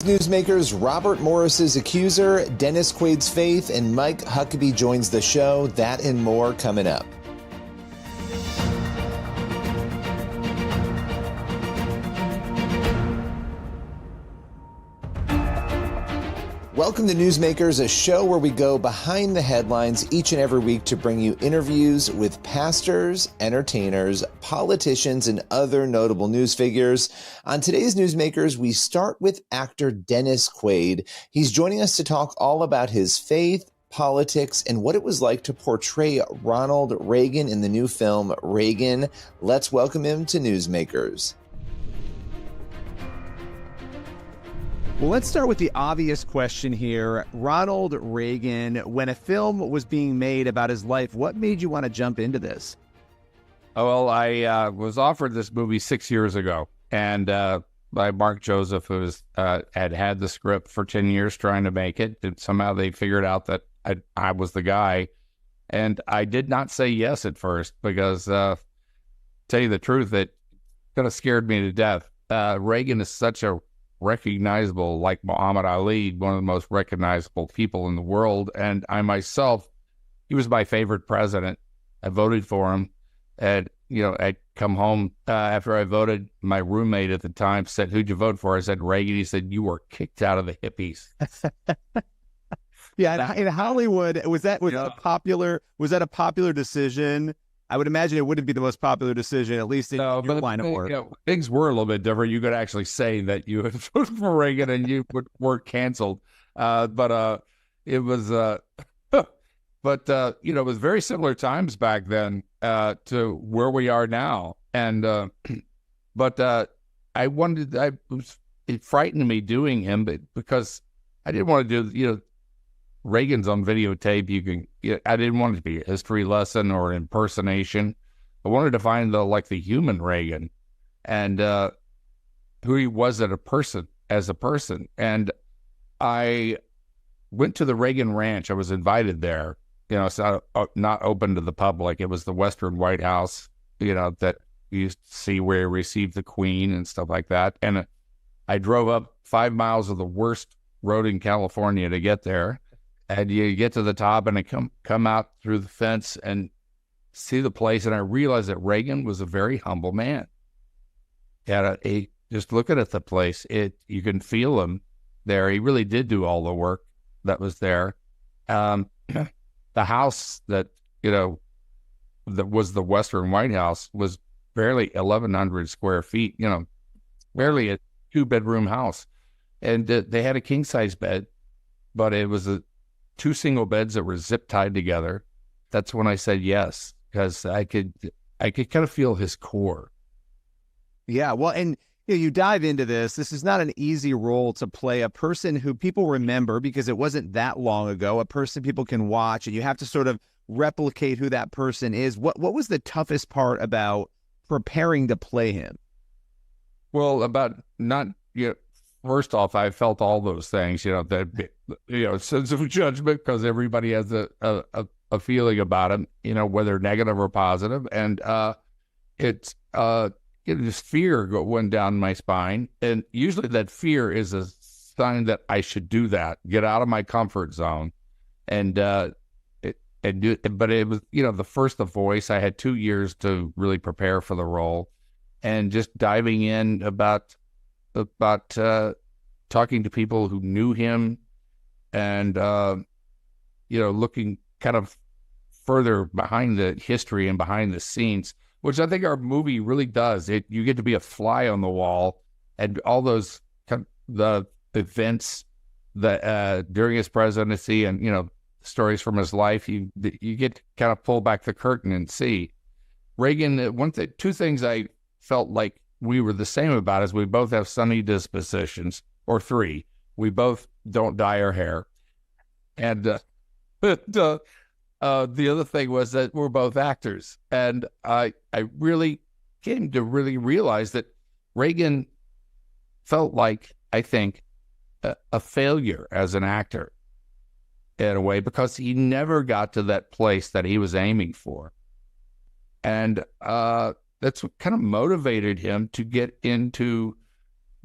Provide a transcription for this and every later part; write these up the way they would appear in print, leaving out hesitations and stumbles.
Newsmakers Robert Morris's Accuser, Dennis Quaid's Faith, and Mike Huckabee joins the show. That and more coming up. Welcome to Newsmakers, a show where we go behind the headlines each and every week to bring you interviews with pastors, entertainers, politicians, and other notable news figures. On today's Newsmakers, we start with actor Dennis Quaid. He's joining us to talk all about his faith, politics, and what it was like to portray Ronald Reagan in the new film Reagan. Let's welcome him to Newsmakers. Well, let's start with the obvious question here. Ronald Reagan, when a film was being made about his life, what made you want to jump into this? Oh, well, I was offered this movie 6 years ago, and by Mark Joseph, who had the script for 10 years trying to make it. And somehow they figured out that I was the guy. And I did not say yes at first because, tell you the truth, it kind of scared me to death. Reagan is such a recognizable, like Muhammad Ali, one of the most recognizable people in the world. And I myself, he was my favorite president. I voted for him. And, I'd come home after I voted. My roommate at the time said, "Who'd you vote for?" I said, "Reagan." He said, "You were kicked out of the hippies." Yeah, in Hollywood, was that a popular decision? I would imagine it wouldn't be the most popular decision, at least in your line of work. Things were a little bit different. You could actually say that you had voted for Reagan and you weren't canceled. But it was, it was very similar times back then to where we are now. And it frightened me doing him, because I didn't want to do, Reagan's on videotape. I didn't want it to be a history lesson or impersonation. I wanted to find the human Reagan and who he was as a person. And I went to the Reagan Ranch. I was invited there. It's not open to the public. It was the Western White House, that you used to see where he received the Queen and stuff like that. And I drove up 5 miles of the worst road in California to get there. And you get to the top and I come out through the fence and see the place. And I realized that Reagan was a very humble man. And just looking at the place, you can feel him there. He really did do all the work that was there. The house that was the Western White House was barely 1,100 square feet, barely a 2-bedroom house. And they had a king-size bed, but it was 2 single beds that were zip tied together. That's when I said yes, because I could kind of feel his core. Yeah, well, and you dive into this. This is not an easy role to play, a person who people remember because it wasn't that long ago, a person people can watch, and you have to sort of replicate who that person is. What was the toughest part about preparing to play him? Well, first off, I felt all those things, sense of judgment, because everybody has a feeling about him, whether negative or positive. And it's just fear went down my spine. And usually that fear is a sign that I should do that, get out of my comfort zone. But it was, the first The Voice. I had 2 years to really prepare for the role, and just diving in about talking to people who knew him, and looking kind of further behind the history and behind the scenes, which I think our movie really does. You get to be a fly on the wall, and all those the events that during his presidency, and stories from his life, you get to kind of pull back the curtain and see. Reagan, two things I felt like we were the same about is we both have sunny dispositions, or 3. We both don't dye our hair. And the other thing was that we're both actors. And I really came to really realize that Reagan felt like, I think, a failure as an actor in a way, because he never got to that place that he was aiming for. And that's what kind of motivated him to get into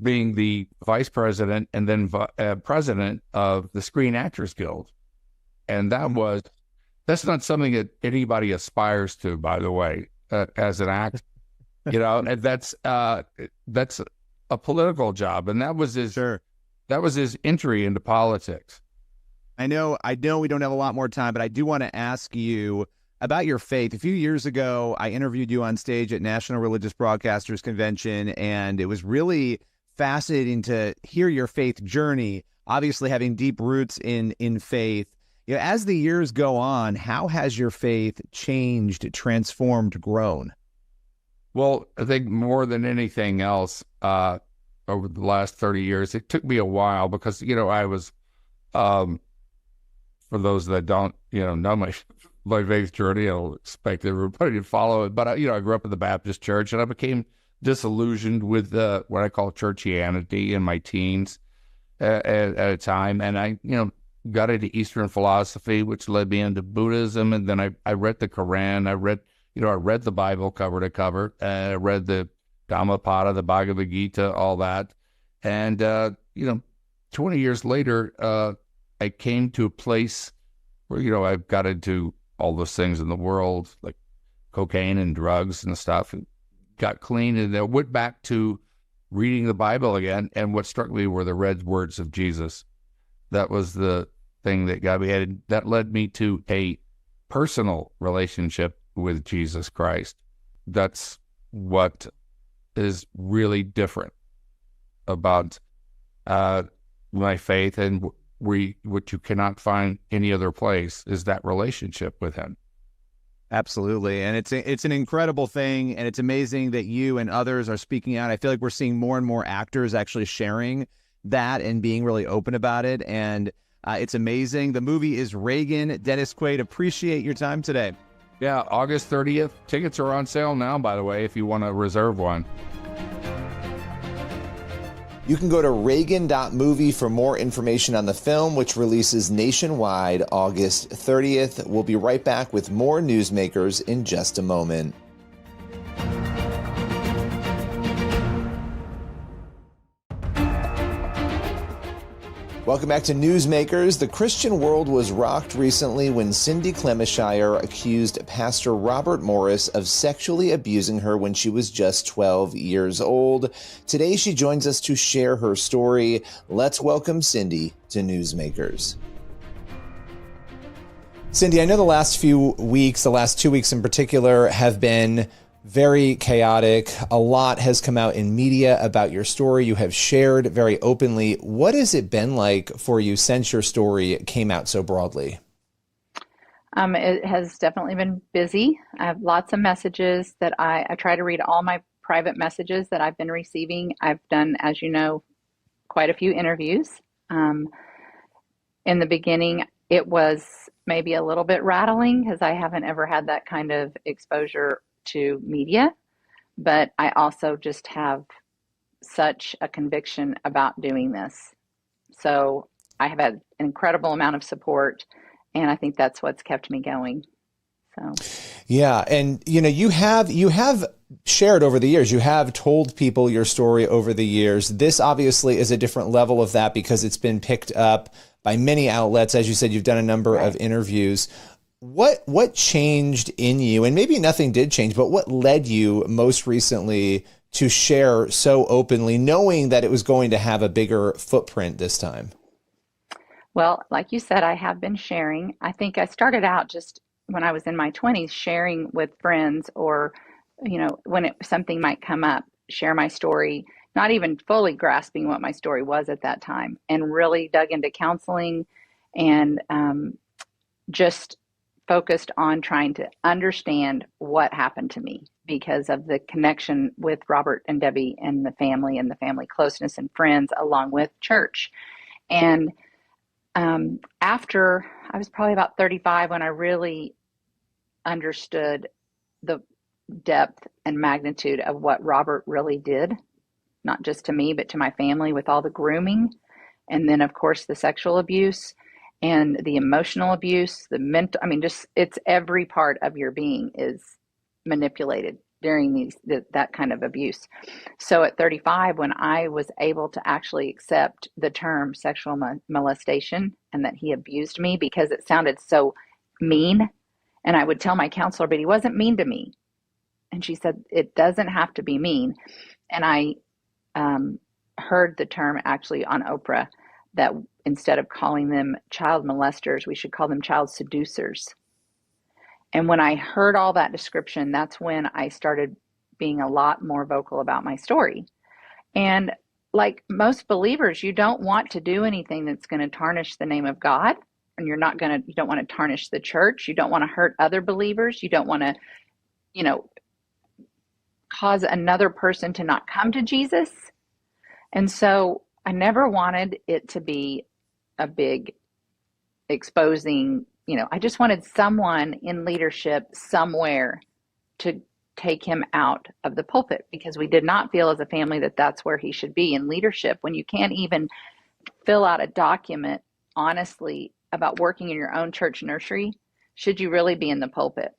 being the vice president and then president of the Screen Actors Guild. And that's not something that anybody aspires to, by the way, as an actor, and that's a political job. And that was his entry into politics. I know we don't have a lot more time, but I do want to ask you about your faith. A few years ago, I interviewed you on stage at National Religious Broadcasters Convention, and it was really fascinating to hear your faith journey, obviously having deep roots in faith. As the years go on, how has your faith changed, transformed, grown? Well, I think more than anything else, over the last 30 years, it took me a while because, I was, for those that don't, know my faith journey, I don't expect everybody to follow it. But, I grew up in the Baptist church, and I became disillusioned with what I call churchianity in my teens at a time. And I, got into Eastern philosophy, which led me into Buddhism. And then I read the Quran. I read the Bible cover to cover. I read the Dhammapada, the Bhagavad Gita, all that. And, 20 years later, I came to a place where, I got into all those things in the world, like cocaine and drugs and stuff, and got clean. And then went back to reading the Bible again. And what struck me were the red words of Jesus. That was the thing that got me headed. That led me to a personal relationship with Jesus Christ. That's what is really different about my faith, and what you cannot find any other place is that relationship with him. Absolutely. And it's an incredible thing, and it's amazing that you and others are speaking out. I feel like we're seeing more and more actors actually sharing that and being really open about it, and it's amazing. The movie is Reagan. Dennis Quaid, appreciate your time today. Yeah, August 30th. Tickets are on sale now, by the way, if you want to reserve one. You can go to Reagan.movie for more information on the film, which releases nationwide August 30th. We'll be right back with more Newsmakers in just a moment. Welcome back to Newsmakers. The Christian world was rocked recently when Cindy Clemishire accused Pastor Robert Morris of sexually abusing her when she was just 12 years old. Today, she joins us to share her story. Let's welcome Cindy to Newsmakers. Cindy, I know the last few weeks, the last 2 weeks in particular, have been very chaotic. A lot has come out in media about your story. You have shared very openly. What has it been like for you since your story came out so broadly? It has definitely been busy. I have lots of messages that I try to read all my private messages that I've been receiving. I've done, as you know, quite a few interviews. In the beginning, it was maybe a little bit rattling because I haven't ever had that kind of exposure to media, but I also just have such a conviction about doing this. So I have had an incredible amount of support, and I think that's what's kept me going. So yeah, and you have shared over the years, you have told people your story over the years. This obviously is a different level of that because it's been picked up by many outlets. As you said, you've done a number of interviews. What changed in you, and maybe nothing did change, but what led you most recently to share so openly, knowing that it was going to have a bigger footprint this time? Well, like you said, I have been sharing. I think I started out just when I was in my 20s, sharing with friends, or, when something might come up, share my story, not even fully grasping what my story was at that time, and really dug into counseling and just focused on trying to understand what happened to me because of the connection with Robert and Debbie and the family closeness and friends, along with church. And after I was probably about 35 when I really understood the depth and magnitude of what Robert really did, not just to me, but to my family, with all the grooming. And then, of course, the sexual abuse and the emotional abuse, the mental, just it's every part of your being is manipulated during that kind of abuse. So at 35, when I was able to actually accept the term sexual molestation and that he abused me because it sounded so mean, and I would tell my counselor, but he wasn't mean to me. And she said, it doesn't have to be mean. And I heard the term actually on Oprah that instead of calling them child molesters, we should call them child seducers. And when I heard all that description, that's when I started being a lot more vocal about my story. And like most believers, you don't want to do anything that's going to tarnish the name of God. And you don't want to tarnish the church. You don't want to hurt other believers. You don't want to, cause another person to not come to Jesus. And so I never wanted it to be a big exposing, I just wanted someone in leadership somewhere to take him out of the pulpit, because we did not feel as a family that that's where he should be in leadership. When you can't even fill out a document honestly about working in your own church nursery, should you really be in the pulpit?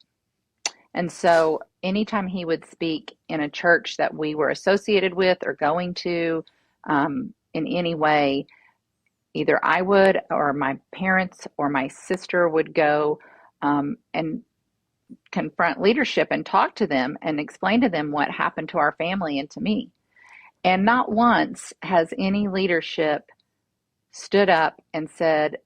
And so anytime he would speak in a church that we were associated with or going to in any way, either I would or my parents or my sister would go and confront leadership and talk to them and explain to them what happened to our family and to me. And not once has any leadership stood up and said,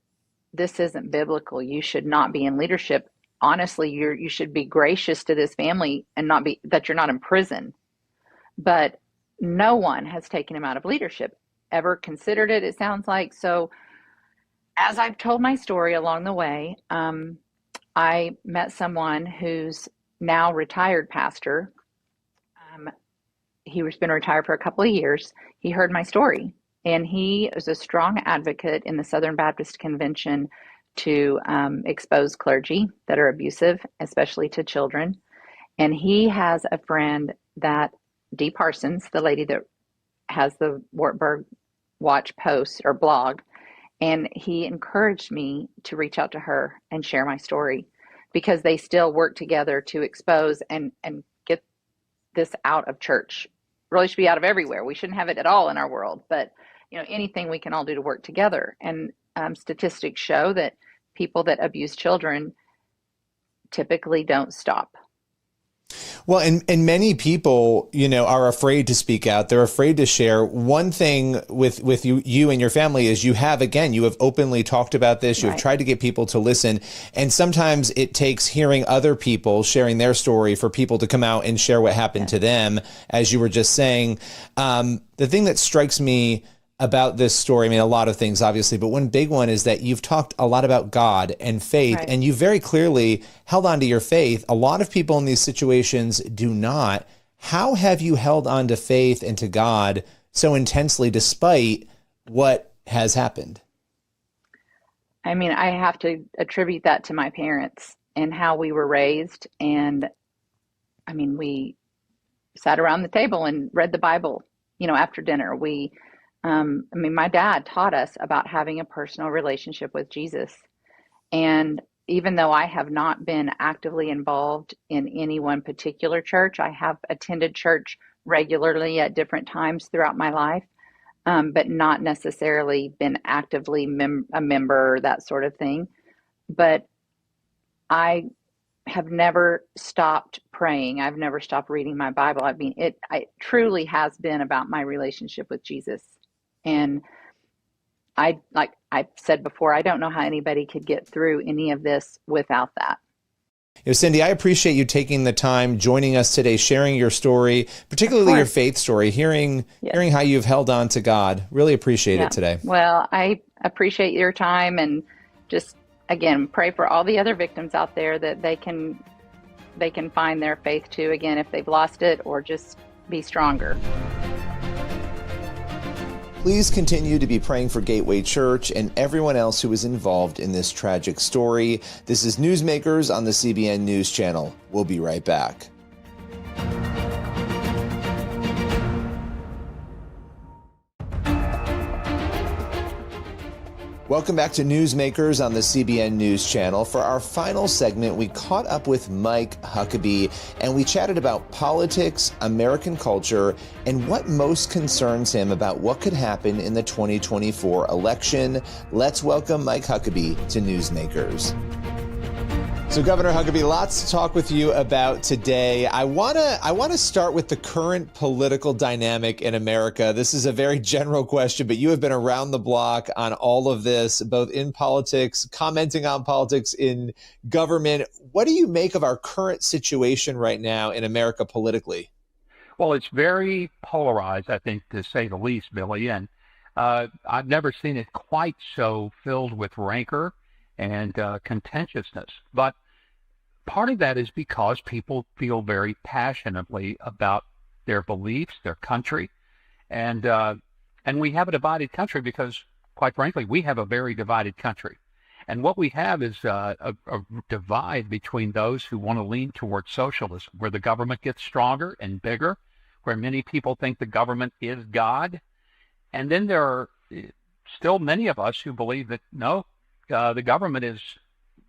this isn't biblical. You should not be in leadership. Honestly, you should be gracious to this family and not be that you're not in prison. But no one has taken him out of leadership, ever considered it, it sounds like. So as I've told my story along the way, I met someone who's now retired pastor. He was been retired for a couple of years. He heard my story, and he is a strong advocate in the Southern Baptist Convention to expose clergy that are abusive, especially to children. And he has a friend that, Dee Parsons, the lady that has the Wartburg Watch post or blog, and he encouraged me to reach out to her and share my story, because they still work together to expose and get this out of church. Really should be out of everywhere. We shouldn't have it at all in our world, but anything we can all do to work together. And statistics show that people that abuse children typically don't stop. Well, and many people, are afraid to speak out. They're afraid to share. One thing with you and your family is you have openly talked about this. You have tried to get people to listen. And sometimes it takes hearing other people sharing their story for people to come out and share what happened to them, as you were just saying. The thing that strikes me about this story, a lot of things, obviously, but one big one is that you've talked a lot about God and faith, and you very clearly held on to your faith. A lot of people in these situations do not. How have you held on to faith and to God so intensely despite what has happened? I have to attribute that to my parents and how we were raised. And we sat around the table and read the Bible, after dinner. My dad taught us about having a personal relationship with Jesus. And even though I have not been actively involved in any one particular church, I have attended church regularly at different times throughout my life, but not necessarily been actively a member, that sort of thing. But I have never stopped praying. I've never stopped reading my Bible. It truly has been about my relationship with Jesus. And like I said before, I don't know how anybody could get through any of this without that. Cindy, I appreciate you taking the time, joining us today, sharing your story, particularly your faith story, hearing how you've held on to God. Really appreciate it today. Well, I appreciate your time, and just, again, pray for all the other victims out there that they can find their faith too, again, if they've lost it, or just be stronger. Please continue to be praying for Gateway Church and everyone else who is involved in this tragic story. This is Newsmakers on the CBN News Channel. We'll be right back. Welcome back to Newsmakers on the CBN News Channel. For our final segment, we caught up with Mike Huckabee, and we chatted about politics, American culture, and what most concerns him about what could happen in the 2024 election. Let's welcome Mike Huckabee to Newsmakers. So, Governor Huckabee, lots to talk with you about today. I wanna start with the current political dynamic in America. This is a very general question, but you have been around the block on all of this, both in politics, commenting on politics in government. What do you make of our current situation right now in America politically? Well, it's very polarized, I think, to say the least, Billy. And I've never seen it quite so filled with rancor and contentiousness. But part of that is because people feel very passionately about their beliefs, their country, and we have a divided country because, quite frankly, we have a very divided country. And what we have is a divide between those who want to lean towards socialism, where the government gets stronger and bigger, where many people think the government is God. And then there are still many of us who believe that, no, the government is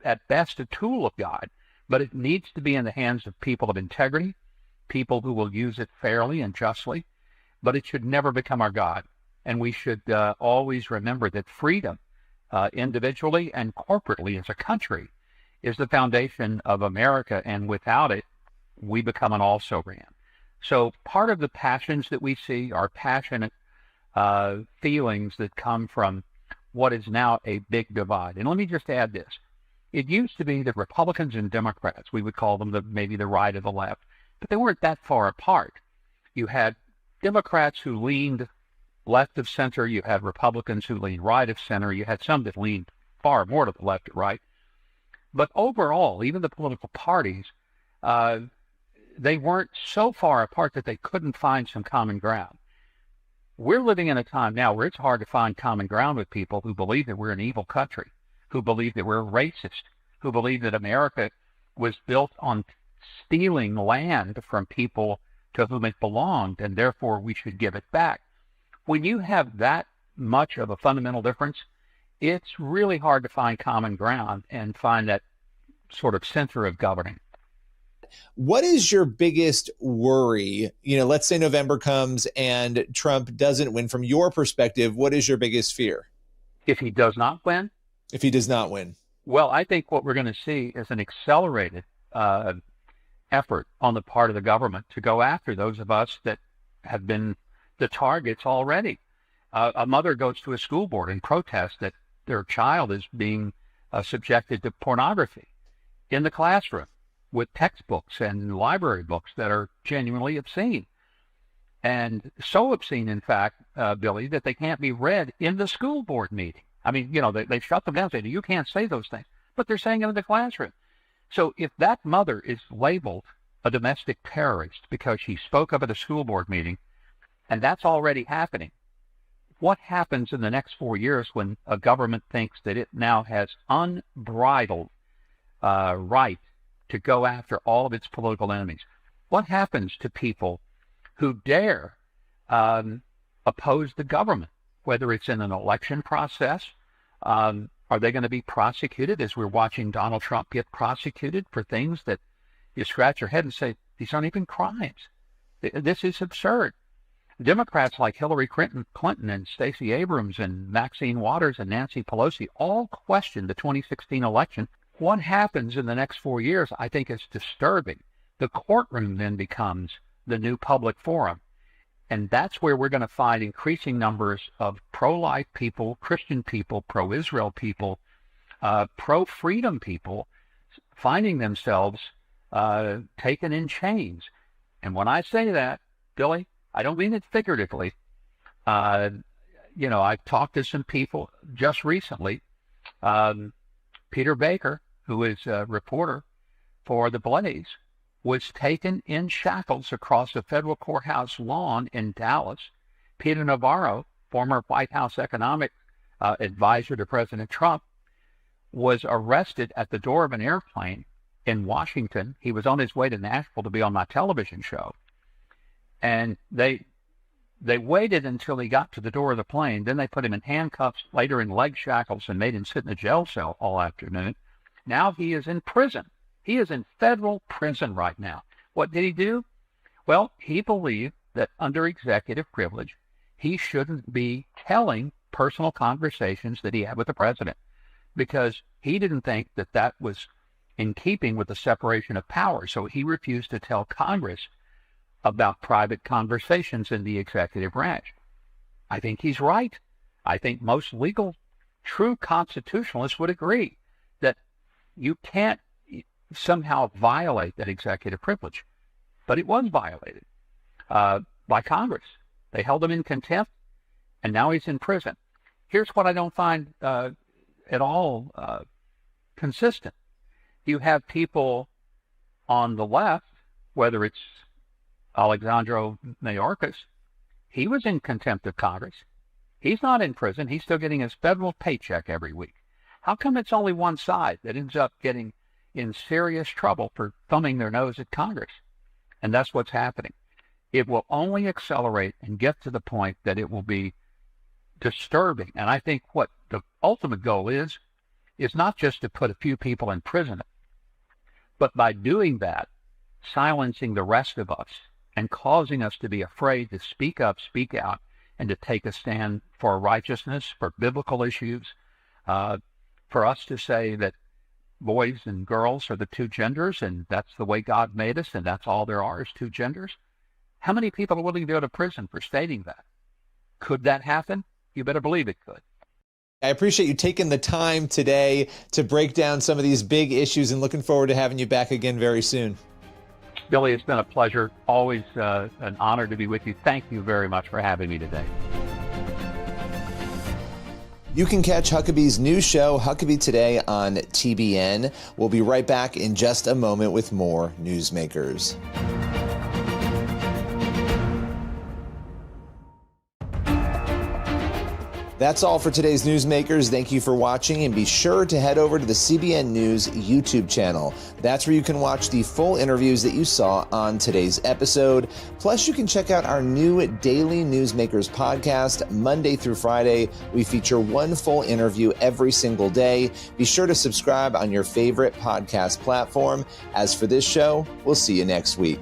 at best a tool of God, but it needs to be in the hands of people of integrity, people who will use it fairly and justly, but it should never become our God. And we should always remember that freedom, individually and corporately as a country, is the foundation of America, and without it, we become an also-ran. So part of the passions that we see are passionate feelings that come from what is now a big divide. And let me just add this. It used to be that Republicans and Democrats, we would call them maybe the right or the left, but they weren't that far apart. You had Democrats who leaned left of center. You had Republicans who leaned right of center. You had some that leaned far more to the left or right. But overall, even the political parties, they weren't so far apart that they couldn't find some common ground. We're living in a time now where it's hard to find common ground with people who believe that we're an evil country, who believe that we're racist, who believe that America was built on stealing land from people to whom it belonged, and therefore we should give it back. When you have that much of a fundamental difference, it's really hard to find common ground and find that sort of center of governing. What is your biggest worry? Let's say November comes and Trump doesn't win. From your perspective, what is your biggest fear? If he does not win? If he does not win. Well, I think what we're going to see is an accelerated effort on the part of the government to go after those of us that have been the targets already. A mother goes to a school board and protests that their child is being subjected to pornography in the classroom, with textbooks and library books that are genuinely obscene. And so obscene, in fact, Billy, that they can't be read in the school board meeting. I mean, they shut them down, saying, you can't say those things, but they're saying it in the classroom. So if that mother is labeled a domestic terrorist because she spoke up at a school board meeting, and that's already happening, what happens in the next 4 years when a government thinks that it now has unbridled right to go after all of its political enemies? What happens to people who dare oppose the government, whether it's in an election process? Are they going to be prosecuted, as we're watching Donald Trump get prosecuted for things that you scratch your head and say, these aren't even crimes. This is absurd. Democrats like Hillary Clinton and Stacey Abrams and Maxine Waters and Nancy Pelosi all questioned the 2016 election. What happens in the next 4 years, I think, is disturbing. The courtroom then becomes the new public forum. And that's where we're going to find increasing numbers of pro-life people, Christian people, pro-Israel people, pro-freedom people finding themselves taken in chains. And when I say that, Billy, I don't mean it figuratively. I've talked to some people just recently. Peter Baker, who is a reporter for The Blaze, was taken in shackles across a federal courthouse lawn in Dallas. Peter Navarro, former White House economic advisor to President Trump, was arrested at the door of an airplane in Washington. He was on his way to Nashville to be on my television show. And they They waited until he got to the door of the plane. Then they put him in handcuffs, later in leg shackles, and made him sit in a jail cell all afternoon. Now he is in prison. He is in federal prison right now. What did he do? Well, he believed that under executive privilege, he shouldn't be telling personal conversations that he had with the president, because he didn't think that that was in keeping with the separation of powers. So he refused to tell Congress about private conversations in the executive branch. I think he's right. I think most legal, true constitutionalists would agree that you can't somehow violate that executive privilege. But it was violated by Congress. They held him in contempt, and now he's in prison. Here's what I don't find at all consistent. You have people on the left, whether it's Alexandro Mayorkas, he was in contempt of Congress. He's not in prison. He's still getting his federal paycheck every week. How come it's only one side that ends up getting in serious trouble for thumbing their nose at Congress? And that's what's happening. It will only accelerate and get to the point that it will be disturbing. And I think what the ultimate goal is not just to put a few people in prison, but by doing that, silencing the rest of us and causing us to be afraid to speak up, speak out, and to take a stand for righteousness, for biblical issues, for us to say that boys and girls are the two genders, and that's the way God made us, and that's all there are is two genders. How many people are willing to go to prison for stating that? Could that happen? You better believe it could. I appreciate you taking the time today to break down some of these big issues, and looking forward to having you back again very soon. Billy, it's been a pleasure. Always an honor to be with you. Thank you very much for having me today. You can catch Huckabee's new show, Huckabee Today, on TBN. We'll be right back in just a moment with more Newsmakers. That's all for today's Newsmakers. Thank you for watching, and be sure to head over to the CBN News YouTube channel. That's where you can watch the full interviews that you saw on today's episode. Plus, you can check out our new daily Newsmakers podcast. Monday through Friday, we feature one full interview every single day. Be sure to subscribe on your favorite podcast platform. As for this show, we'll see you next week.